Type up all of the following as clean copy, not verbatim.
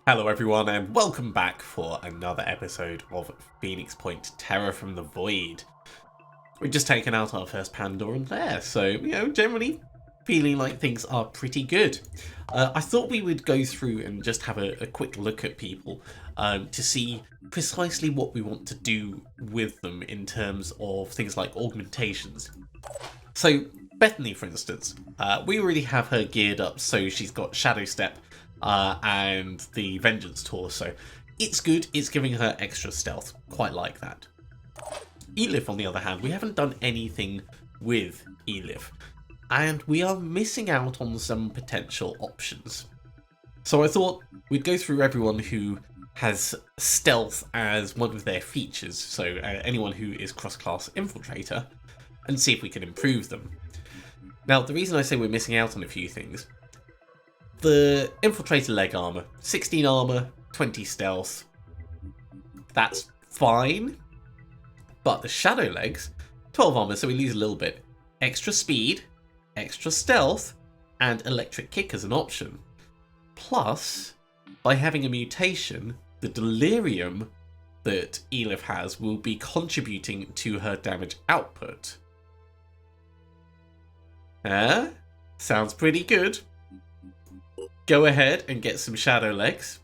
Hello everyone and welcome back for another episode of Phoenix Point Terror from the Void. We've just taken out our first Pandoran there, so, generally feeling like things are pretty good. I thought we would go through and just have a quick look at people to see precisely what we want to do with them in terms of things like augmentations. So, Bethany, for instance, we already have her geared up, so she's got Shadow Step, and the Vengeance Torso. It's good, it's giving her extra stealth, quite like that. Elif, on the other hand, we haven't done anything with Elif, and we are missing out on some potential options. So I thought we'd go through everyone who has stealth as one of their features, so anyone who is cross-class Infiltrator, and see if we can improve them. Now, the reason I say we're missing out on a few things: the Infiltrator leg armor, 16 armor, 20 stealth. That's fine. But the Shadow legs, 12 armor, so we lose a little bit. Extra speed, extra stealth, and electric kick as an option. Plus, by having a mutation, the delirium that Elif has will be contributing to her damage output. Sounds pretty good. Go ahead and get some Shadow legs.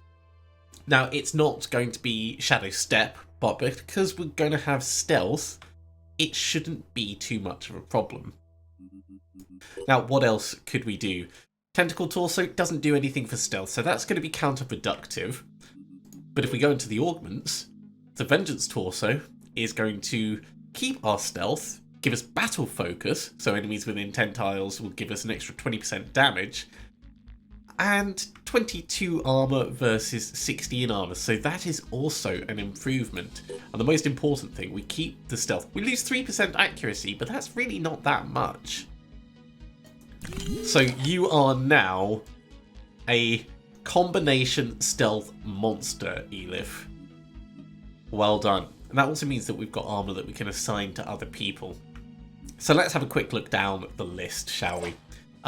Now, it's not going to be Shadow Step, but because we're going to have stealth, it shouldn't be too much of a problem. Now, what else could we do? Tentacle Torso doesn't do anything for stealth, so that's going to be counterproductive. But if we go into the augments, the Vengeance Torso is going to keep our stealth, give us battle focus, so enemies within 10 tiles will give us an extra 20% damage, and 22 armor versus 16 armor, so that is also an improvement. And the most important thing, we keep the stealth. We lose 3% accuracy, but that's really not that much. So you are now a combination stealth monster, Elif. Well done. And that also means that we've got armor that we can assign to other people. So let's have a quick look down the list, shall we?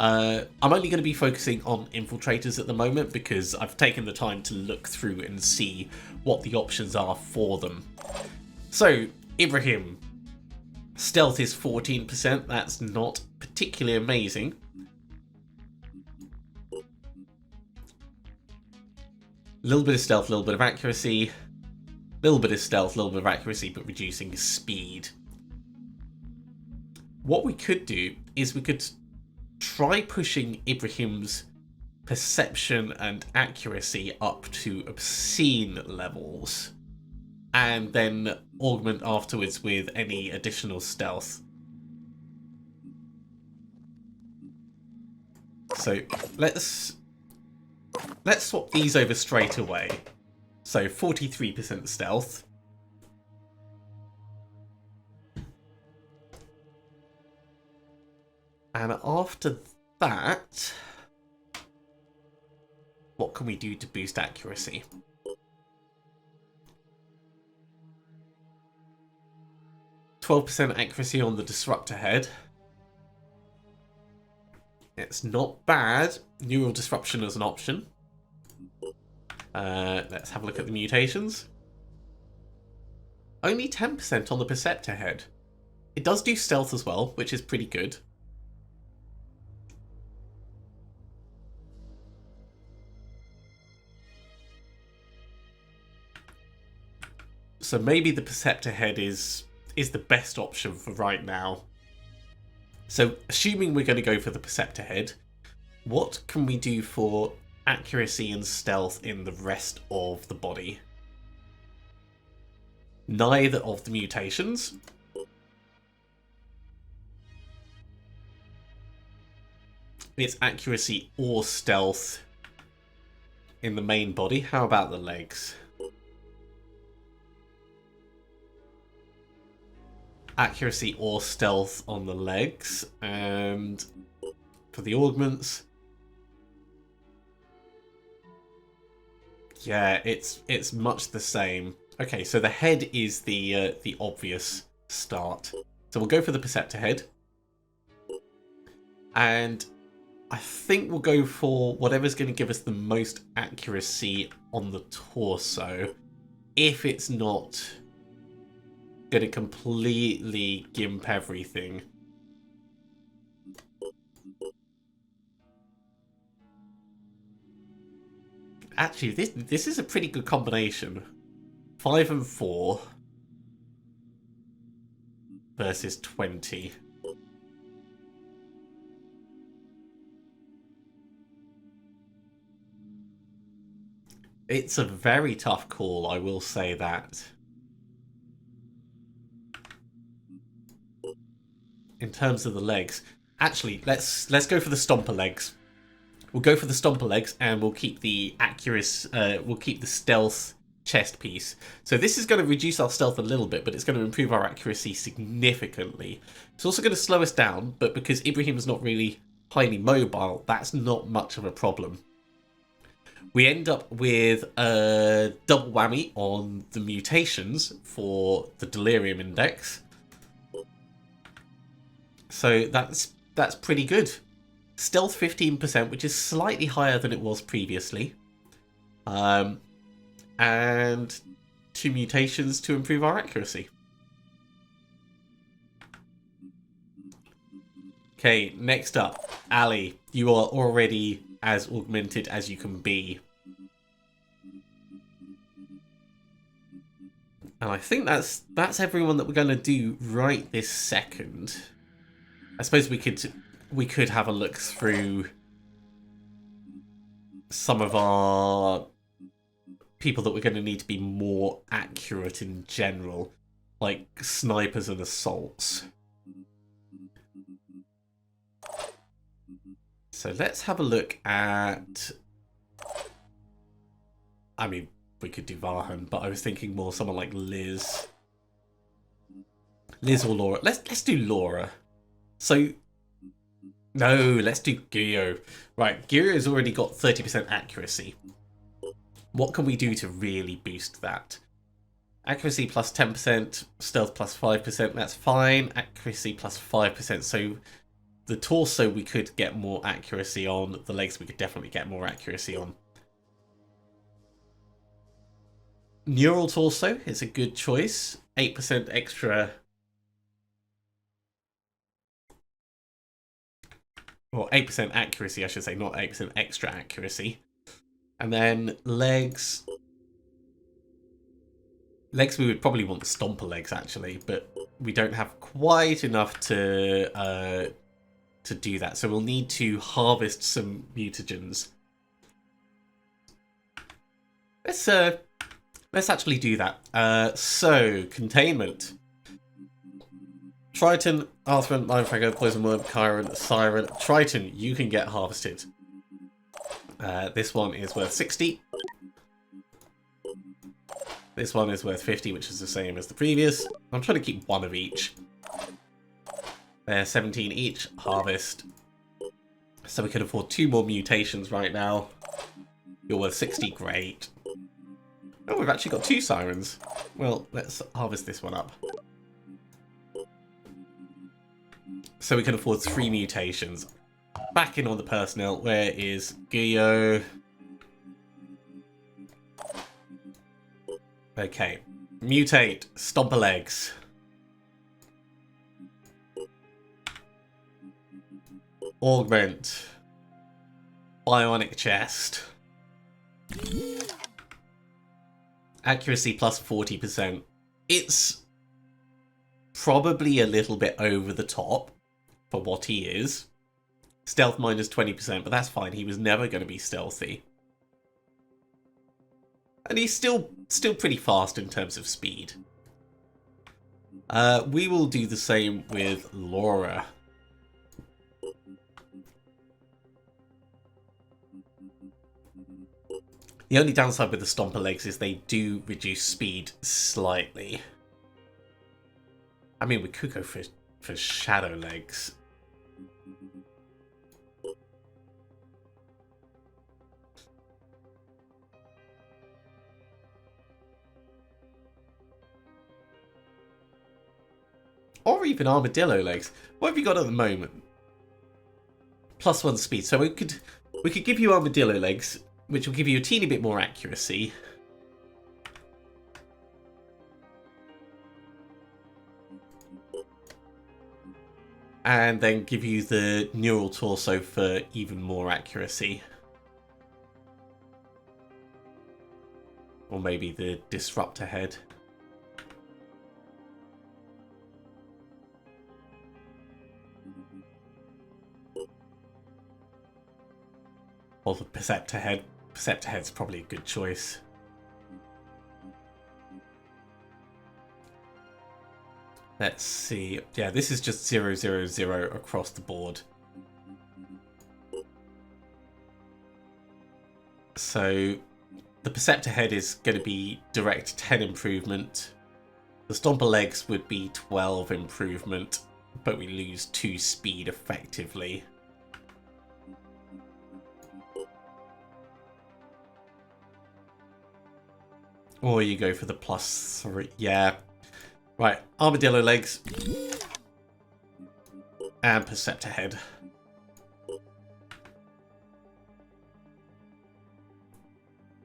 I'm only going to be focusing on Infiltrators at the moment because I've taken the time to look through and see what the options are for them. So, Ibrahim. Stealth is 14%, that's not particularly amazing. A little bit of stealth, a little bit of accuracy. A little bit of stealth, a little bit of accuracy, but reducing speed. What we could do is we could try pushing Ibrahim's perception and accuracy up to obscene levels, and then augment afterwards with any additional stealth. So let's swap these over straight away. So 43% stealth. And after that, what can we do to boost accuracy? %12 accuracy on the Disruptor head. It's not bad. Neural Disruption as an option. Let's have a look at the mutations. Only 10% on the Perceptor head. It does do stealth as well, which is pretty good. So maybe the Perceptor head is the best option for right now. So assuming we're going to go for the Perceptor head, what can we do for accuracy and stealth in the rest of the body? Neither of the mutations. It's accuracy or stealth in the main body. How about the legs? Accuracy or stealth on the legs, and for the augments, yeah, it's much the same. Okay, so the head is the obvious start. So we'll go for the Perceptor head, and I think we'll go for whatever's going to give us the most accuracy on the torso. If it's not going to completely gimp everything. Actually, this is a pretty good combination. 5 and 4 versus 20. It's a very tough call, I will say that. In terms of the legs, actually, let's go for the stomper legs. We'll go for the stomper legs, and we'll keep the we'll keep the stealth chest piece. So this is going to reduce our stealth a little bit, but it's going to improve our accuracy significantly. It's also going to slow us down, but because Ibrahim's not really highly mobile, that's not much of a problem. We end up with a double whammy on the mutations for the delirium index. So that's pretty good. Stealth 15%, which is slightly higher than it was previously. And 2 mutations to improve our accuracy. Okay, next up, Ali. You are already as augmented as you can be. And I think that's everyone that we're going to do right this second. I suppose we could have a look through some of our people that we're going to need to be more accurate in general, like snipers and assaults. So let's have a look at... I mean, we could do Vahan, but I was thinking more someone like Liz. Liz or Laura. Let's do Laura. So... No, let's do Gyo. Right, Gyo's already got 30% accuracy. What can we do to really boost that? Accuracy plus 10%, stealth plus 5%, that's fine. Accuracy plus 5%, so the torso we could get more accuracy on. The legs we could definitely get more accuracy on. Neural torso is a good choice. 8% extra... Or 8% accuracy, I should say, not 8% extra accuracy. And then legs... Legs, we would probably want the stomper legs, actually, but we don't have quite enough to do that. So we'll need to harvest some mutagens. Let's actually do that. So, containment. Triton, Arthurman, Mindfragger, Poison Worm, Chiron, Siren. Triton, you can get harvested. This one is worth 60. This one is worth 50, which is the same as the previous. I'm trying to keep one of each. They're 17 each. Harvest. So we can afford 2 more mutations right now. You're worth 60. Great. Oh, we've actually got 2 sirens. Well, let's harvest this one up. So we can afford 3 mutations. Back in on the personnel. Where is Gyo? Okay. Mutate. Stomper legs. Augment. Bionic chest. Accuracy plus 40%. It's probably a little bit over the top for what he is. Stealth minus 20%, but that's fine. He was never going to be stealthy. And he's still pretty fast in terms of speed. We will do the same with Laura. The only downside with the stomper legs is they do reduce speed slightly. I mean, we could go for shadow legs. Or even armadillo legs. What have you got at the moment? +1 speed. So we could give you armadillo legs, which will give you a teeny bit more accuracy. And then give you the neural torso for even more accuracy. Or maybe the disruptor head. Or the Perceptor head. Perceptor head's probably a good choice. Let's see. Yeah, this is just 0, 0, 0 across the board. So the Perceptor head is going to be direct 10 improvement. The Stomper legs would be 12 improvement, but we lose 2 speed effectively. Or you go for the +3. Yeah. Right, armadillo legs and Perceptor head.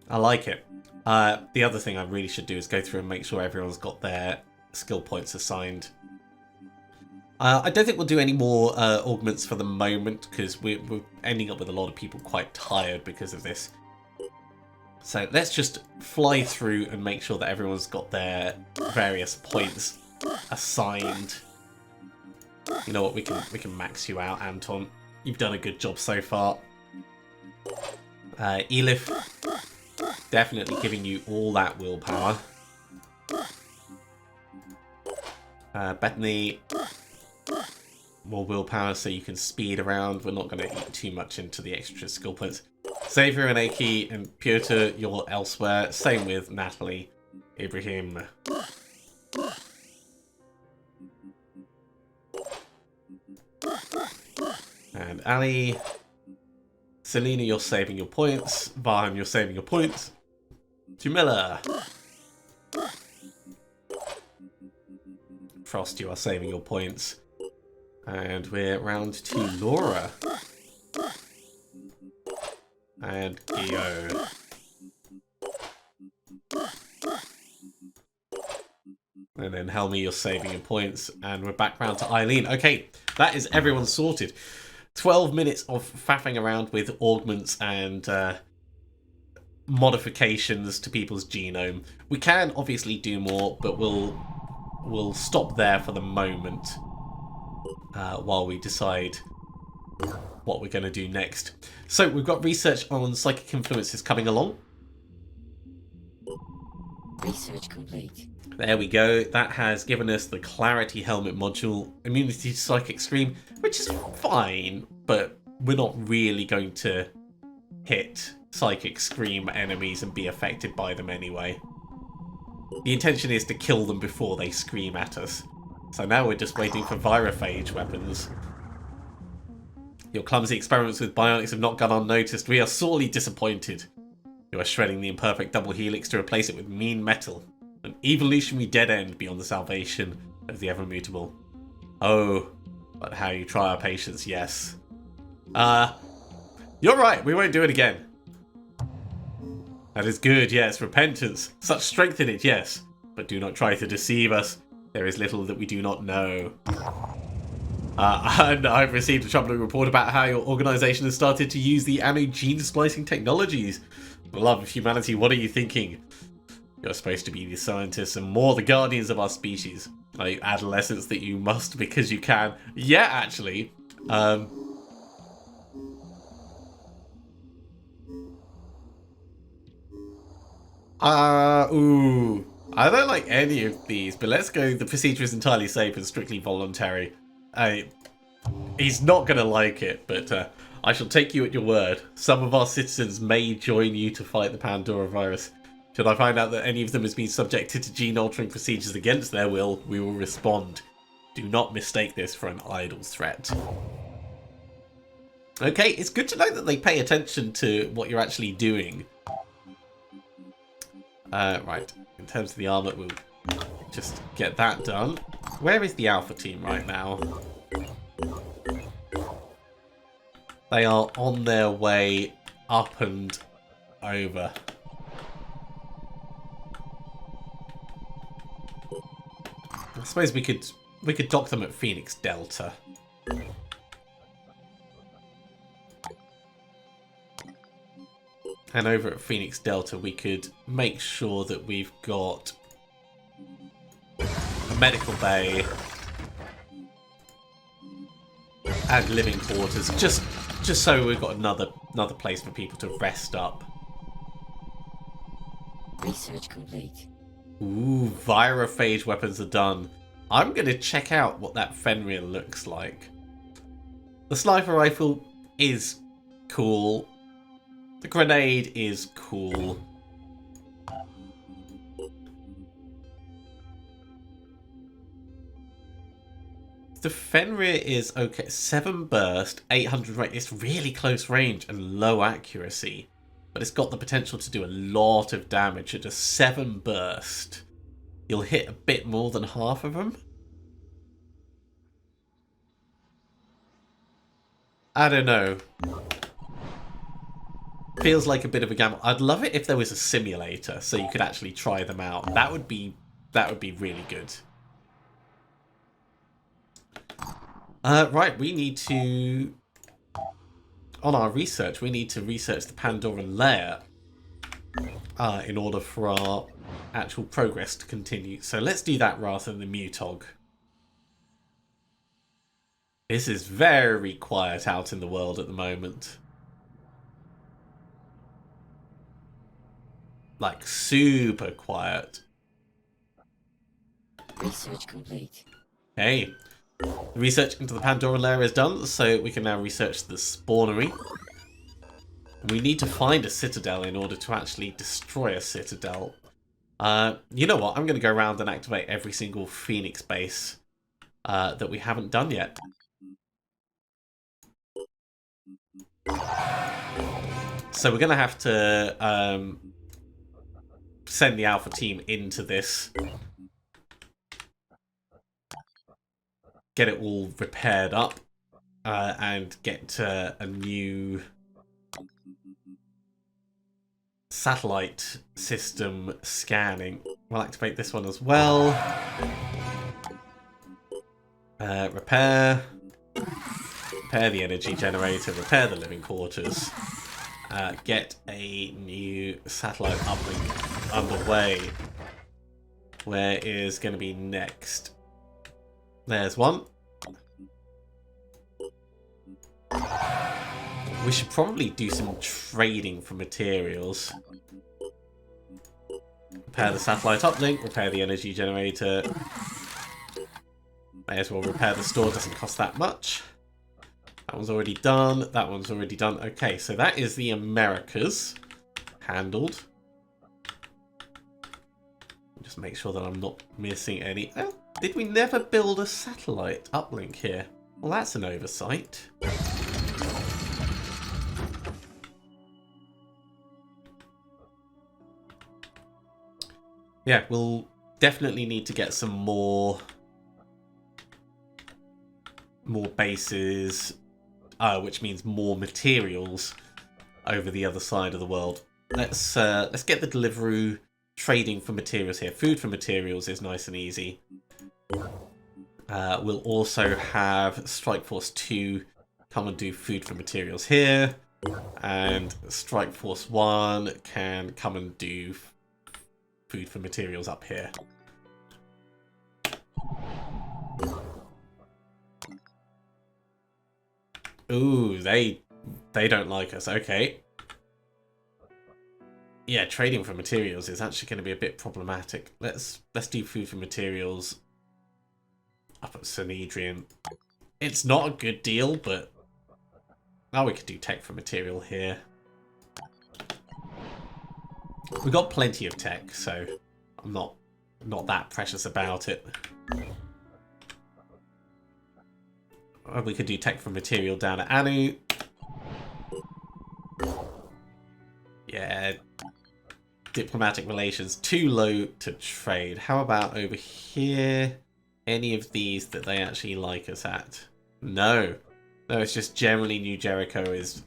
I like it. The other thing I really should do is go through and make sure everyone's got their skill points assigned. I don't think we'll do any more augments for the moment because we're ending up with a lot of people quite tired because of this. So let's just fly through and make sure that everyone's got their various points assigned. You know what, we can max you out, Anton. You've done a good job so far. Elif, definitely giving you all that willpower. Bethany, more willpower so you can speed around. We're not going to eat too much into the extra skill points. Xavier and Aki and Piotr, you're elsewhere. Same with Natalie, Ibrahim. And Ali. Selena, you're saving your points. Vahan, you're saving your points. Jamila. Frost, you are saving your points. And we're round to Laura. And Gio. And then Helmi, you're saving your points. And we're back round to Eileen. Okay, that is everyone sorted. 12 minutes of faffing around with augments and modifications to people's genome. We can obviously do more, but we'll stop there for the moment while we decide what we're going to do next. So we've got research on psychic influences coming along. Research complete. There we go. That has given us the Clarity Helmet module, immunity to Psychic Scream, which is fine, but we're not really going to hit Psychic Scream enemies and be affected by them anyway. The intention is to kill them before they scream at us. So now we're just waiting for Virophage weapons. Your clumsy experiments with bionics have not gone unnoticed. We are sorely disappointed. You are shredding the imperfect double helix to replace it with mean metal. An evolutionary dead end beyond the salvation of the ever-mutable. Oh, but how you try our patience, yes. You're right, we won't do it again. That is good, yes, repentance. Such strength in it, yes. But do not try to deceive us. There is little that we do not know. And I've received a troubling report about how your organisation has started to use the anno gene splicing technologies. For the love of humanity, what are you thinking? You're supposed to be the scientists and more the guardians of our species. Are you adolescents that you must because you can? Yeah, actually. Ooh. I don't like any of these, but let's go. The procedure is entirely safe and strictly voluntary. He's not going to like it, but I shall take you at your word. Some of our citizens may join you to fight the Pandora virus. Should I find out that any of them has been subjected to gene-altering procedures against their will, we will respond. Do not mistake this for an idle threat. Okay, it's good to know that they pay attention to what you're actually doing. Right, in terms of the armor, we'll just get that done. Where is the Alpha team right now? They are on their way up and over. I suppose we could dock them at Phoenix Delta. And over at Phoenix Delta, we could make sure that we've got a medical bay and living quarters, just so we've got another place for people to rest up. Research complete. Ooh, virophage weapons are done. I'm going to check out what that Fenrir looks like. The sniper rifle is cool. The grenade is cool. The Fenrir is okay. 7 burst, 800 range. It's really close range and low accuracy. But it's got the potential to do a lot of damage at a 7 burst. You'll hit a bit more than half of them. I don't know. Feels like a bit of a gamble. I'd love it if there was a simulator so you could actually try them out. That would be really good. Right, we need to... On our research, we need to research the Pandoran layer in order for our actual progress to continue. So let's do that rather than the Mutog. This is very quiet out in the world at the moment. Like, super quiet. Research complete. Hey, the research into the Pandoran layer is done, so we can now research the spawnery. We need to find a citadel in order to actually destroy a citadel. You know what? I'm going to go around and activate every single Phoenix base that we haven't done yet. So we're going to have to send the Alpha team into this. Get it all repaired up. And get a new satellite system scanning. We'll activate this one as well. Repair the energy generator, repair the living quarters, get a new satellite uplink underway. Where is going to be next? There's one. We should probably do some trading for materials. Repair the satellite uplink, repair the energy generator. May as well repair the store, doesn't cost that much. That one's already done, that one's already done. Okay, so that is the Americas handled. Just make sure that I'm not missing any. Oh, did we never build a satellite uplink here? Well, that's an oversight. Yeah, we'll definitely need to get some more bases, which means more materials over the other side of the world. Let's get the Deliveroo trading for materials here. Food for materials is nice and easy. We'll also have Strike Force 2 come and do food for materials here, and Strike Force 1 can come and do food for materials up here. Ooh, they don't like us. Okay. Yeah, trading for materials is actually going to be a bit problematic. Let's do food for materials up at Sanhedrian. It's not a good deal, but now we could do tech for material here. We got plenty of tech, so I'm not that precious about it. We could do tech for material down at Anu. Yeah. Diplomatic relations, too low to trade. How about over here? Any of these that they actually like us at? No. No, it's just generally New Jericho is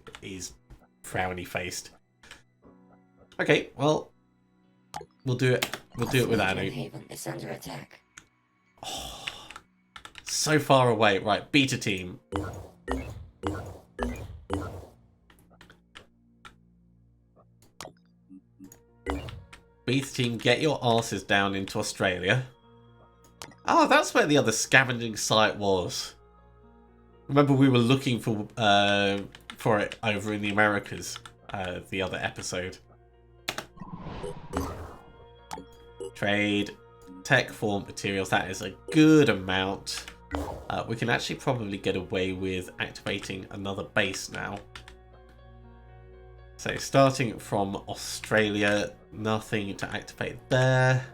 frowny faced. Okay, well, we'll do it. We'll do it with Anu. Haven is under attack. Oh, so far away. Right, Beta team. Beta team, get your asses down into Australia. Oh, that's where the other scavenging site was. Remember, we were looking for it over in the Americas, the other episode. Trade, tech, form, materials. That is a good amount. We can actually probably get away with activating another base now. So starting from Australia, nothing to activate there.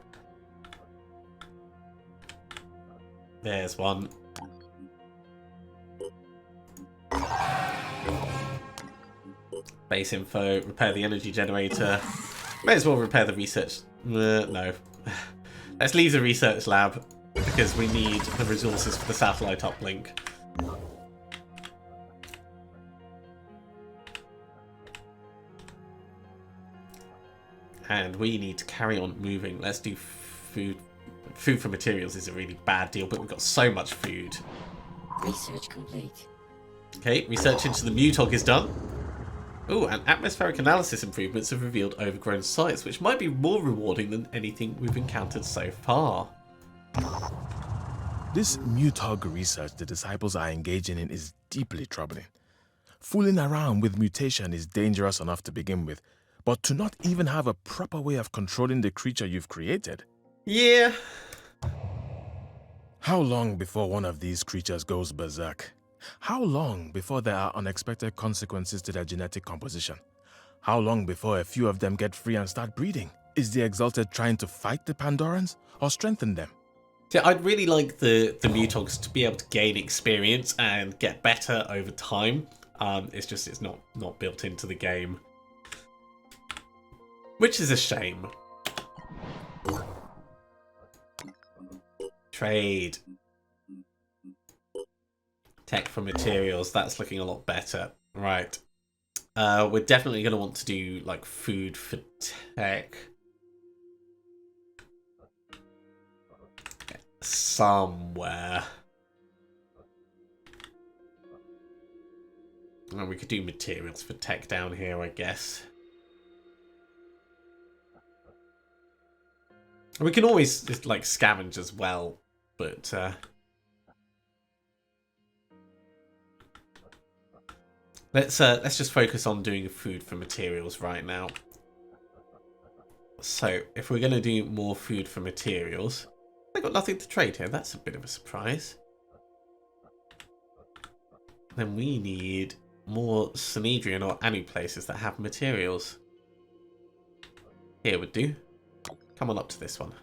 There's one. Base info, repair the energy generator. May as well repair the research. No. Let's leave the research lab because we need the resources for the satellite uplink. And we need to carry on moving. Let's do food. Food for materials is a really bad deal, but we've got so much food. Research complete. Okay, research into the Mutog is done. Oh, and atmospheric analysis improvements have revealed overgrown sites, which might be more rewarding than anything we've encountered so far. This Mutog research the disciples are engaging in is deeply troubling. Fooling around with mutation is dangerous enough to begin with, but to not even have a proper way of controlling the creature you've created. Yeah. How long before one of these creatures goes berserk? How long before there are unexpected consequences to their genetic composition? How long before a few of them get free and start breeding? Is the Exalted trying to fight the Pandorans or strengthen them? So I'd really like the Mutogs to be able to gain experience and get better over time. It's not built into the game, which is a shame. Trade. Tech for materials, that's looking a lot better. Right. We're definitely going to want to do like food for tech. Somewhere. And we could do materials for tech down here, I guess. We can always just like scavenge as well, but let's just focus on doing food for materials right now. So if we're going to do more food for materials, I got nothing to trade here. That's a bit of a surprise. Then we need more Synedrian or Anu places that have materials. Here would do. Come on up to this one.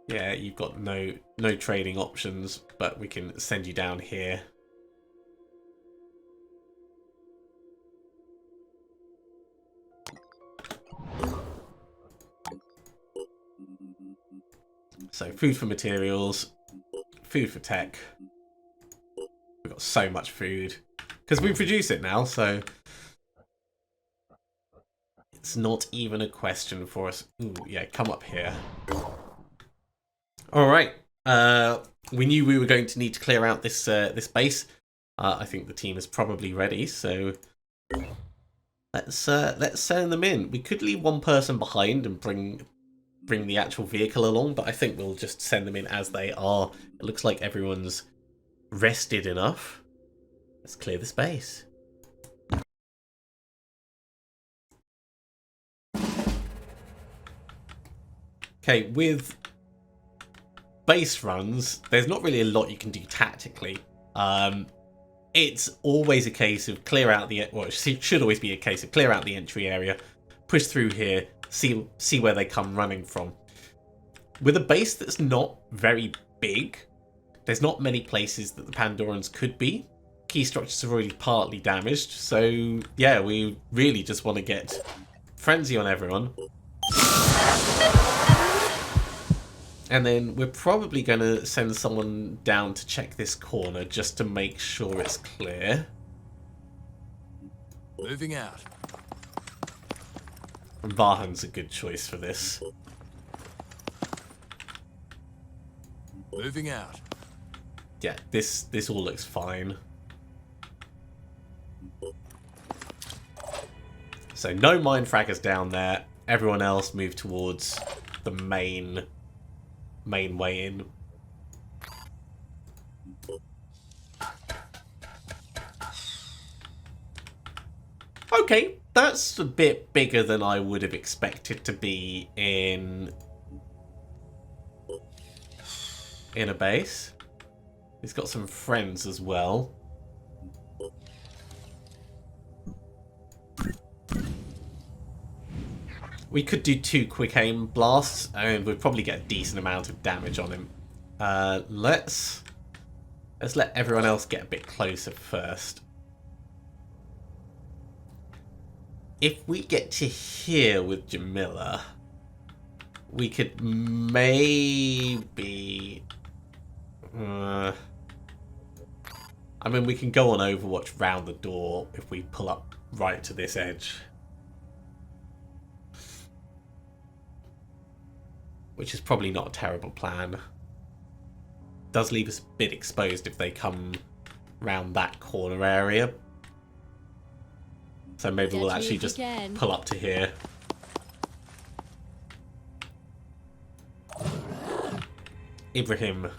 Yeah, you've got no trading options, but we can send you down here. So food for materials, food for tech. We've got so much food because we produce it now, so it's not even a question for us. Ooh, yeah, come up here. All right. We knew we were going to need to clear out this this base. I think the team is probably ready, so let's send them in. We could leave one person behind and bring the actual vehicle along, but I think we'll just send them in as they are. It looks like everyone's rested enough. Let's clear the space. Okay, with base runs, there's not really a lot you can do tactically. It's always a case of clear out the, well, it should always be a case of clear out the entry area, push through here, see where they come running from. With a base that's not very big, there's not many places that the Pandorans could be. Key structures are already partly damaged, so yeah, we really just want to get frenzy on everyone. And then we're probably going to send someone down to check this corner just to make sure it's clear. Moving out. And Vahan's a good choice for this. Moving out. Yeah, this all looks fine. So no mind fraggers down there. Everyone else move towards the main way in. Okay, that's a bit bigger than I would have expected to be in a base. He's got some friends as well. We could do 2 quick aim blasts and we'd probably get a decent amount of damage on him. Let's let everyone else get a bit closer first. If we get to here with Jamila, we could maybe... I mean, we can go on Overwatch round the door if we pull up right to this edge. Which is probably not a terrible plan. Does leave us a bit exposed if they come round that corner area. So maybe we'll actually just pull up to here. Ibrahim.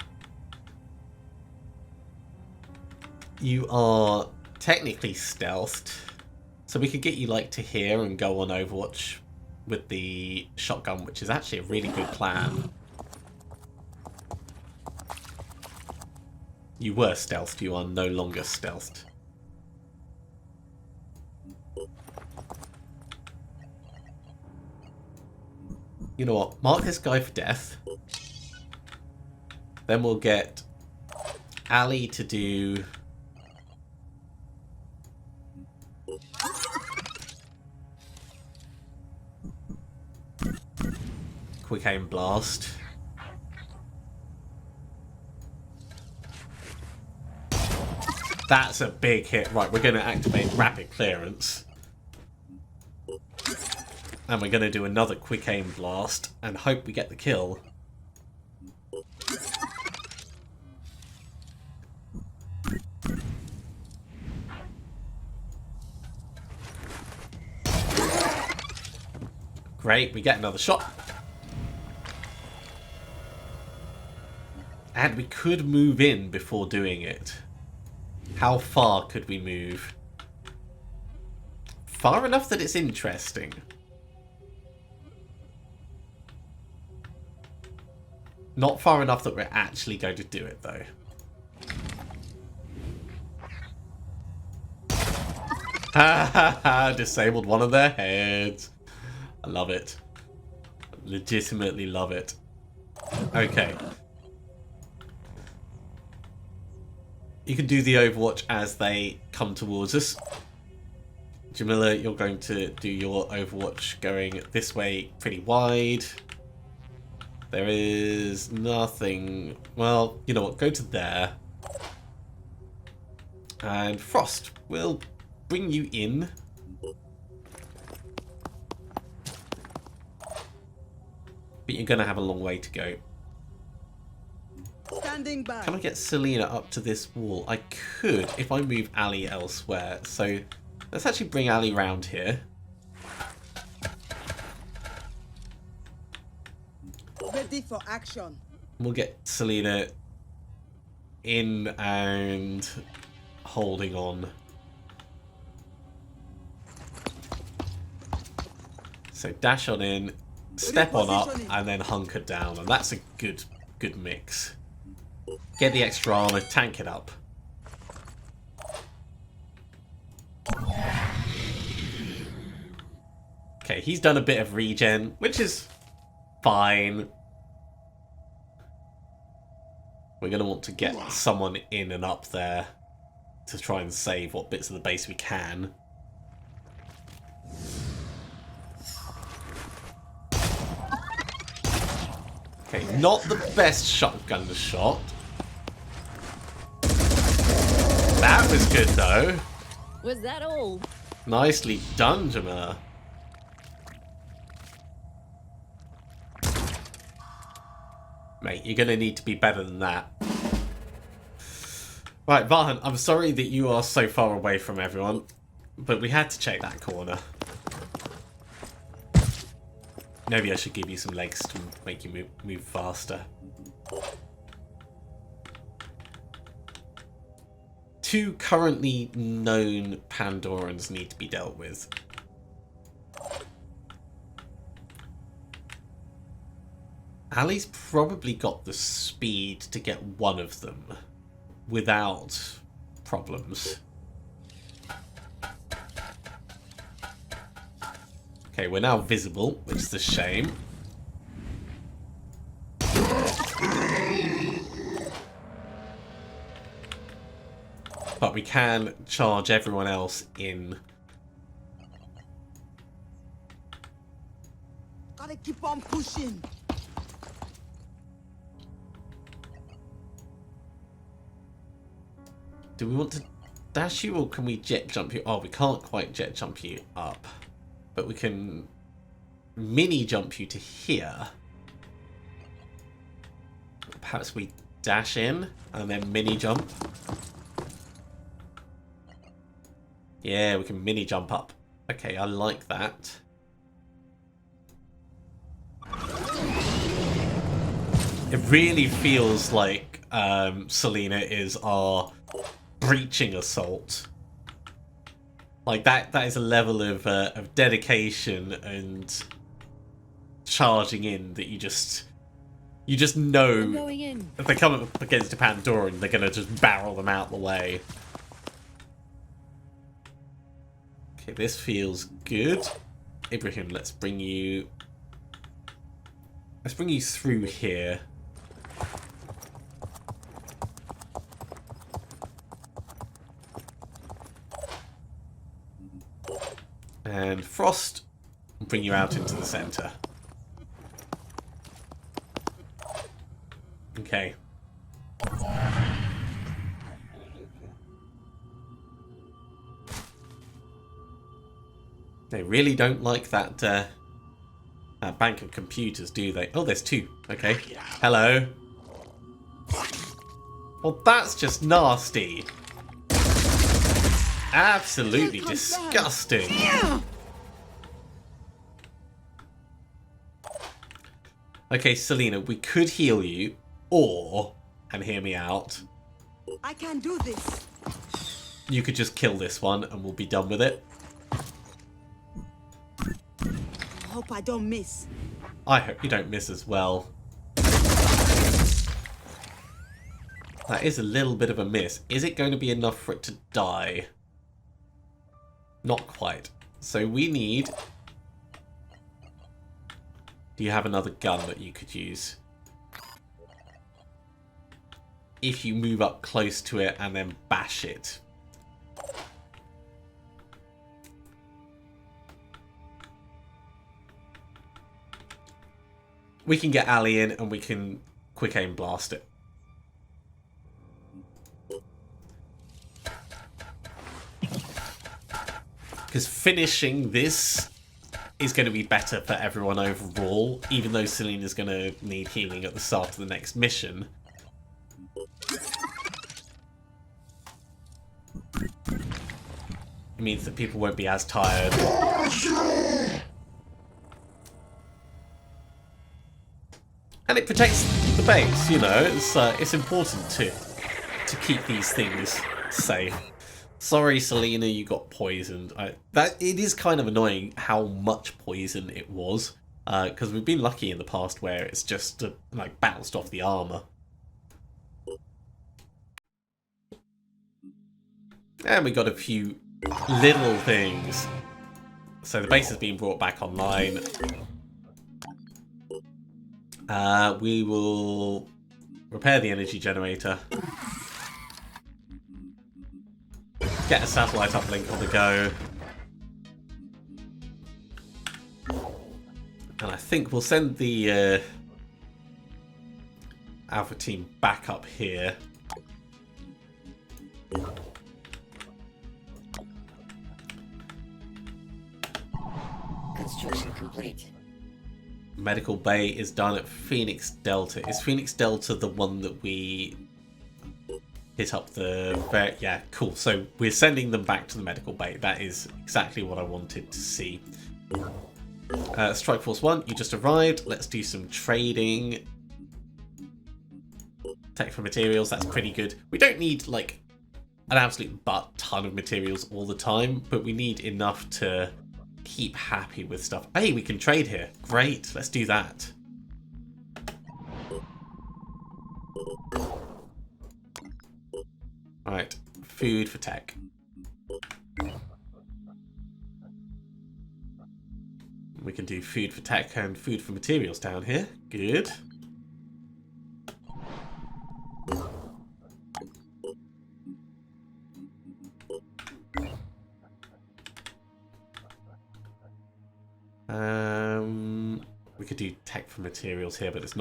You are technically stealthed. So we could get you like to here and go on Overwatch with the shotgun, which is actually a really good plan. You were stealthed, you are no longer stealthed. You know what? Mark this guy for death. Then we'll get Ali to do... quick aim blast. That's a big hit. Right, we're going to activate rapid clearance. And we're going to do another quick aim blast and hope we get the kill. Great, we get another shot. And we could move in before doing it. How far could we move? Far enough that it's interesting. Not far enough that we're actually going to do it, though. Ha ha ha! Disabled one of their heads. I love it. Legitimately love it. Okay. You can do the Overwatch as they come towards us. Jamila, you're going to do your Overwatch going this way pretty wide. There is nothing... Well, you know what? Go to there. And Frost will bring you in. But you're going to have a long way to go. Standing by. Can I get Selena up to this wall? I could if I move Ali elsewhere. So let's actually bring Ali round here. Ready for action. We'll get Selena in and holding on. So dash on in, step on up, and then hunker down. And that's a good mix. Get the extra armor, tank it up. Okay, he's done a bit of regen, which is fine. We're going to want to get someone in and up there to try and save what bits of the base we can. Okay, not the best shotgun shot. That was good though. Was that all? Nicely done, Jamar. Mate, you're gonna need to be better than that. Right, Vahan, I'm sorry that you are so far away from everyone, but we had to check that corner. Maybe I should give you some legs to make you move faster. 2 currently known Pandorans need to be dealt with. Ali's probably got the speed to get one of them without problems. Okay, we're now visible, which is a shame. But we can charge everyone else in. Gotta keep on pushing. Do we want to dash you or can we jet jump you? Oh, we can't quite jet jump you up. But we can mini jump you to here. Perhaps we dash in and then mini jump. Yeah, we can mini jump up. Okay, I like that. It really feels like Selena is our breaching assault. Like that is a level of dedication and charging in that you just know I'm going in. if they come up against a Pandoran, they're gonna just barrel them out the way. Okay, this feels good. Ibrahim, let's bring you through here. And Frost, bring you out into the center. Okay. They really don't like that bank of computers, do they? Oh, there's 2. Okay. Hello. Well, that's just nasty. Absolutely disgusting. Okay, Selena, we could heal you, or, and hear me out, I can do this. you could just kill this one and we'll be done with it. Hope I don't miss. I hope you don't miss as well. That is a little bit of a miss. Is it going to be enough for it to die? Not quite. So we need... Do you have another gun that you could use? If you move up close to it and then bash it. We can get Ali in and we can quick aim blast it. Because finishing this is going to be better for everyone overall, even though Selena's going to need healing at the start of the next mission. It means that people won't be as tired. And it protects the base, you know, it's important to keep these things safe. Sorry, Selena, you got poisoned. It is kind of annoying how much poison it was, because we've been lucky in the past where it's just like bounced off the armor. And we got a few little things. So the base has been brought back online. We will repair the energy generator. Get a satellite uplink on the go. And I think we'll send the Alpha team back up here. Construction complete. Medical bay is done at Phoenix Delta. Is Phoenix Delta the one that we hit up the... Yeah, cool. So we're sending them back to the medical bay. That is exactly what I wanted to see. Strike Force 1, you just arrived. Let's do some trading. Tech for materials, that's pretty good. We don't need, like, an absolute ton of materials all the time, but we need enough to keep happy with stuff. Hey, we can trade here. Great, let's do that. Alright, food for tech. We can do food for tech and food for materials down here. Good. We could do tech for materials here, but it's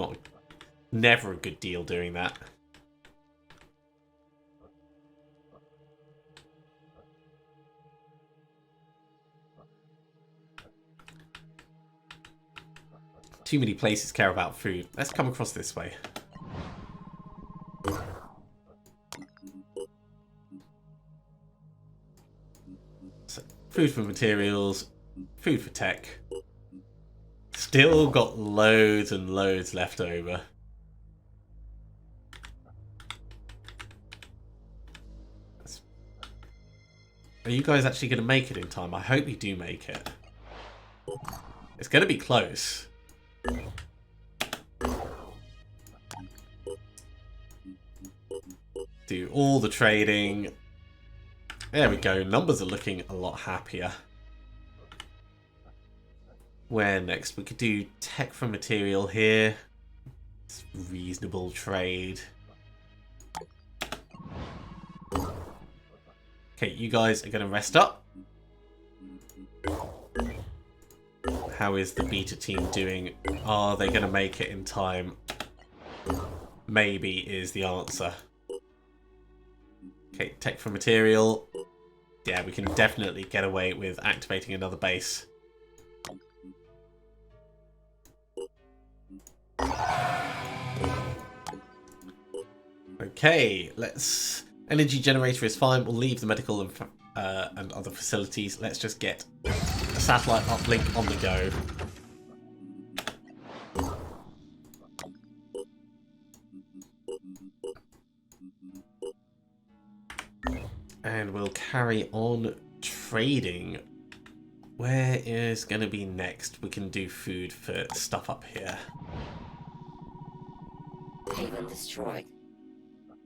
never a good deal doing that. Too many places care about food. Let's come across this way. So, food for materials, food for tech. Still got loads and loads left over. Are you guys actually going to make it in time? I hope you do make it. It's going to be close. Do all the trading. There we go. Numbers are looking a lot happier. Where next? We could do tech for material here. It's reasonable trade. Okay, you guys are going to rest up. How is the beta team doing? Are they going to make it in time? Maybe is the answer. Okay, tech for material. Yeah, we can definitely get away with activating another base. Okay, let's... Energy generator is fine. We'll leave the medical and other facilities. Let's just get a satellite uplink on the go. And we'll carry on trading. Where is going to be next? We can do food for stuff up here. Haven destroyed.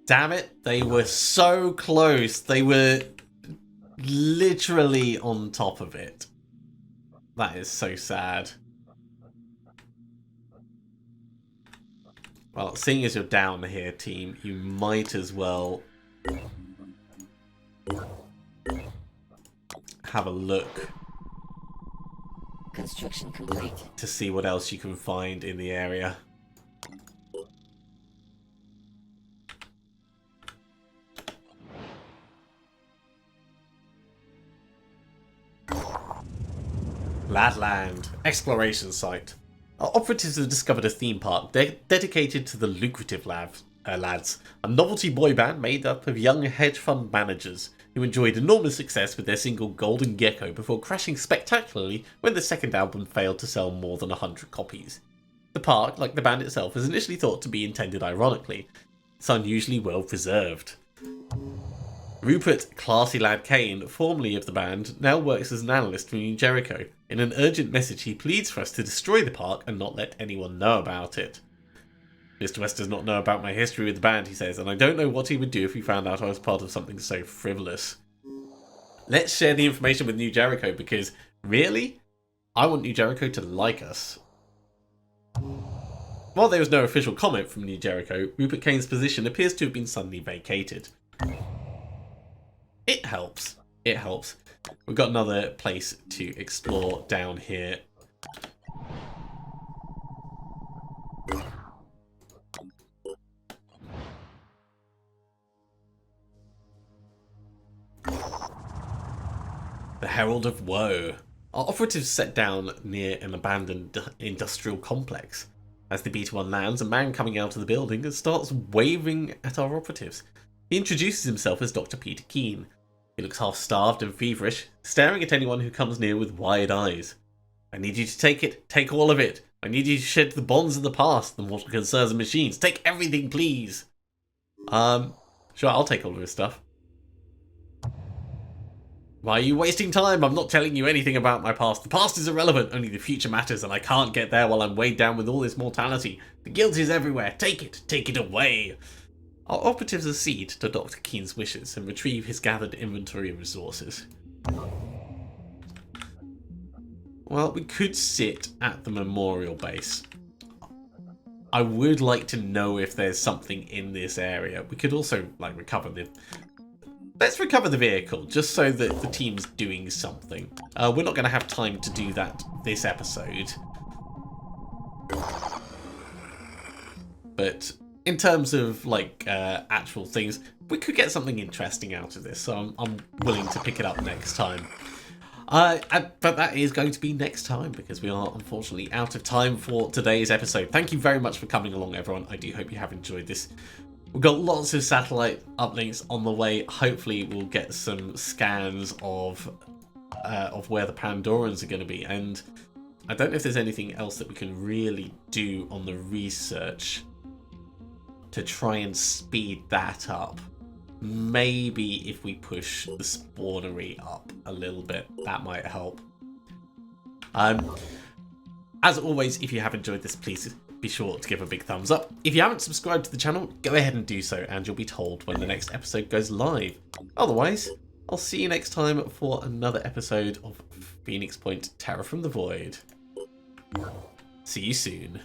Damn it, they were so close. They were literally on top of it. That is so sad. Well, seeing as you're down here, team, you might as well have a look Construction complete. to see what else you can find in the area. Ladland, exploration site. Our operatives have discovered a theme park dedicated to the lucrative lads, a novelty boy band made up of young hedge fund managers who enjoyed enormous success with their single Golden Gecko before crashing spectacularly when the second album failed to sell more than 100 copies. The park, like the band itself, was initially thought to be intended ironically. It's unusually well preserved. Rupert Classy Lad Kane, formerly of the band, now works as an analyst for New Jericho. In an urgent message, he pleads for us to destroy the park and not let anyone know about it. Mr. West does not know about my history with the band, he says, and I don't know what he would do if he found out I was part of something so frivolous. Let's share the information with New Jericho, because, really? I want New Jericho to like us. While there was no official comment from New Jericho, Rupert Kane's position appears to have been suddenly vacated. It helps. It helps. We've got another place to explore down here. The Herald of Woe. Our operatives set down near an abandoned industrial complex. As the B-1 lands, a man coming out of the building starts waving at our operatives. He introduces himself as Dr. Peter Keene. He looks half-starved and feverish, staring at anyone who comes near with wide eyes. I need you to take it. Take all of it. I need you to shed the bonds of the past, the mortal concerns of machines. Take everything, please. Sure, I'll take all of his stuff. Why are you wasting time? I'm not telling you anything about my past. The past is irrelevant. Only the future matters, and I can't get there while I'm weighed down with all this mortality. The guilt is everywhere. Take it. Take it away. Our operatives accede to Dr. Keene's wishes and retrieve his gathered inventory of resources. Well, we could sit at the memorial base. I would like to know if there's something in this area. We could also, like, recover the... Let's recover the vehicle, just so that the team's doing something. We're not going to have time to do that this episode. But in terms of, like, actual things, we could get something interesting out of this, so I'm willing to pick it up next time. But that is going to be next time, because we are unfortunately out of time for today's episode. Thank you very much for coming along, everyone. I do hope you have enjoyed this. We've got lots of satellite uplinks on the way. Hopefully we'll get some scans of where the Pandorans are going to be. And I don't know if there's anything else that we can really do on the research to try and speed that up. Maybe if we push the spawnery up a little bit, that might help. As always, if you have enjoyed this, please be sure to give a big thumbs up. If you haven't subscribed to the channel, go ahead and do so, and you'll be told when the next episode goes live. Otherwise, I'll see you next time for another episode of Phoenix Point Terror from the Void. See you soon.